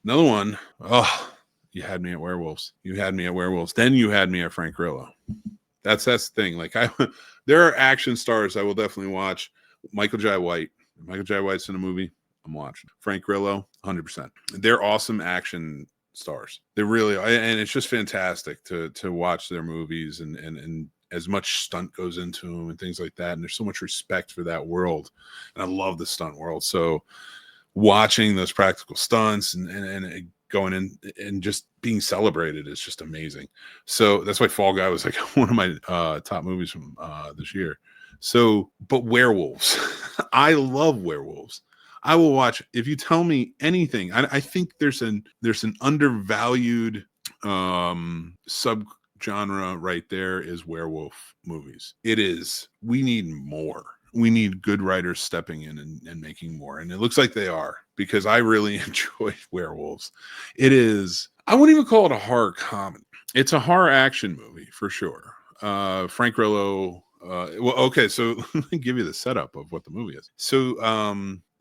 Another one. Oh, you had me at Werewolves. You had me at Werewolves. Then you had me at Frank Grillo. That's the thing. Like there are action stars I will definitely watch. Michael Jai White. Michael Jai White's in a movie. I'm watching. Frank Grillo, 100%. They're awesome action stars. They really are, and it's just fantastic to watch their movies and as much stunt goes into them and things like that. And there's so much respect for that world, and I love the stunt world. So watching those practical stunts and going in and just being celebrated is just amazing. So that's why Fall Guy was like one of my top movies from this year. So, but Werewolves, I love Werewolves. I will watch if you tell me anything. I think there's an undervalued sub genre right there is werewolf movies. It is. We need more. We need good writers stepping in and making more. And it looks like they are, because I really enjoy Werewolves. It is, I wouldn't even call it a horror comedy. It's a horror action movie for sure. Frank Grillo. Well, okay, so let me give you the setup of what the movie is. So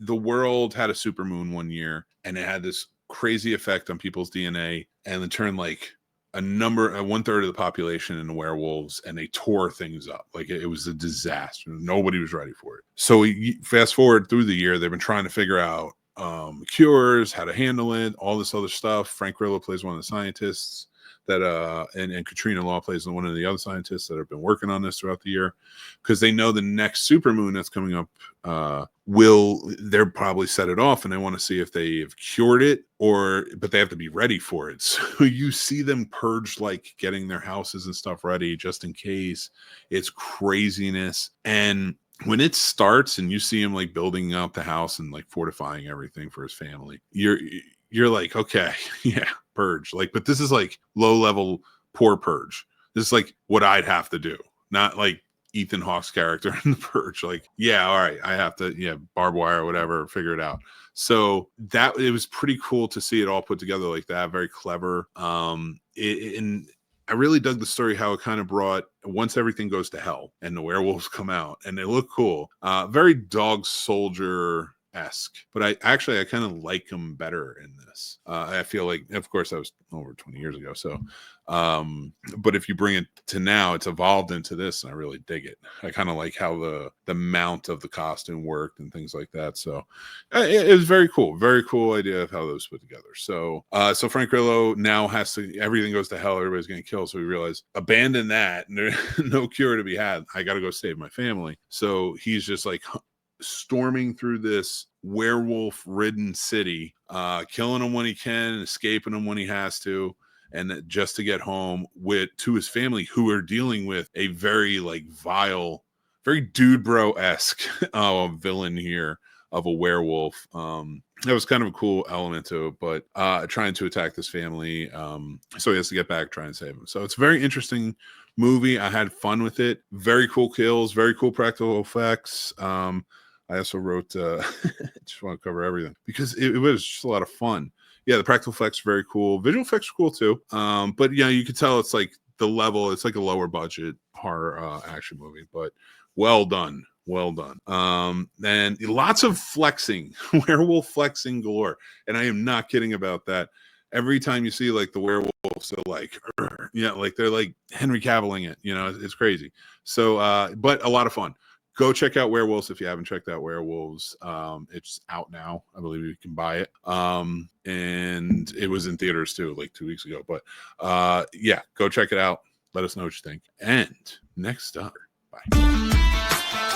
the world had a supermoon one year, and it had this crazy effect on people's DNA, and it turned like one third of the population into werewolves, and they tore things up. Like it was a disaster. Nobody was ready for it. So fast forward through the year, they've been trying to figure out cures, how to handle it, all this other stuff. Frank Grillo plays one of the scientists that and Katrina Law plays one of the other scientists that have been working on this throughout the year, because they know the next supermoon that's coming up they'll probably set it off, and they want to see if they've cured it, but they have to be ready for it. So you see them purge, like getting their houses and stuff ready just in case. It's craziness. And when it starts and you see him like building up the house and like fortifying everything for his family, you're like, okay, yeah, purge. Like, but this is like low level poor purge. This is like what I'd have to do, not like Ethan Hawke's character in the Purge. Like, yeah, all right, I have to, barbed wire or whatever, figure it out. So that it was pretty cool to see it all put together like that. Very clever. And I really dug the story, how it kind of brought, once everything goes to hell and the werewolves come out and they look cool. Very Dog Soldier-esque, but I kind of like him better in this. I feel like, of course, that was over 20 years ago. So, but if you bring it to now, it's evolved into this, and I really dig it. I kind of like how the mount of the costume worked and things like that. So it was very cool idea of how those put together. So so Frank Grillo now has to, everything goes to hell, everybody's getting killed. So we realize, abandon that, there's no cure to be had. I got to go save my family. So he's just like storming through this werewolf ridden city, killing them when he can, escaping them when he has to, and just to get home to his family, who are dealing with a very like vile, very dude bro-esque villain here of a werewolf. That was kind of a cool element to it, but trying to attack this family, so he has to get back, try and save him. So it's a very interesting movie. I had fun with it. Very cool kills, very cool practical effects. I also wrote, just want to cover everything because it was just a lot of fun. Yeah, the practical effects are very cool. Visual effects are cool too. But yeah, you could tell it's like the level, it's like a lower budget horror action movie, but well done. Well done. And lots of flexing, werewolf flexing galore. And I am not kidding about that. Every time you see like the werewolves, they're like, like they're like Henry Cavilling it, it's crazy. So, but a lot of fun. Go check out Werewolves if you haven't checked out Werewolves. It's out now. I believe you can buy it. And it was in theaters too, like 2 weeks ago. But yeah, go check it out. Let us know what you think. And next up, bye.